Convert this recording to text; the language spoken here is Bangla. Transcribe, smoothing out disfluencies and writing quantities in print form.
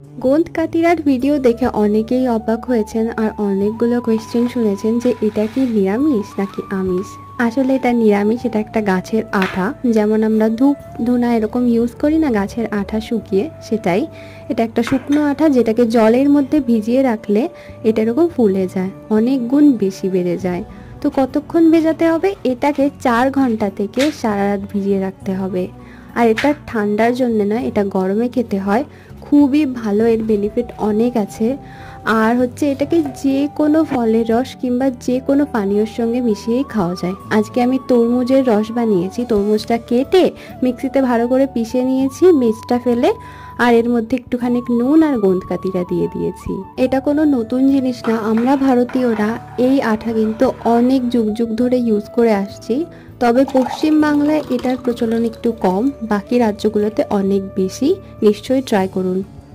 গোঁদ কাতিরার ভিডিও দেখে অনেকেই অবাক হয়েছেন আর অনেকগুলো কোয়েশ্চেন শুনেছেন যে এটা কি নিরামিষ নাকি আমিষ। আসলে এটা নিরামিষ, এটা একটা গাছের আঠা, যেমন আমরা ধূপ ধুনা এরকম ইউজ করি না গাছের আঠা শুকিয়ে, সেটাই। এটা একটা শুকনো আঠা যেটাকে জলের মধ্যে ভিজিয়ে রাখলে এটা এরকম ফুলে যায়, অনেক গুণ বেশি বেড়ে যায়। তো কতক্ষণ ভেজাতে হবে? এটাকে 4 ঘন্টা থেকে সারা রাত ভিজিয়ে রাখতে হবে। আর এটা ঠান্ডার জন্য নয়, এটা গরমে খেতে হয়, খুবই ভালো, এর বেনিফিট অনেক আছে। আর হচ্ছে এটাকে যে কোনো ফলের রস কিংবা যে কোনো পানীয়র সঙ্গে মিশিয়েই খাওয়া যায়। আজকে আমি তরমুজের রস বানিয়েছি, তরমুজটা কেটে মিক্সিতে ভালো করে পিষে নিয়েছি বীজটা ফেলে, আর এর মধ্যে একটুখানি নুন আর গোঁদ কাতিরা দিয়ে দিয়েছি। এটা কোনো নতুন জিনিস না, আমরা ভারতীয়রা এই আঠা কিন্তু অনেক যুগ যুগ ধরে ইউজ করে আসছি। তবে পশ্চিম বাংলায় এটার প্রচলন একটু কম, বাকি রাজ্যগুলোতে অনেক বেশি। নিশ্চয়ই ট্রাই করুন।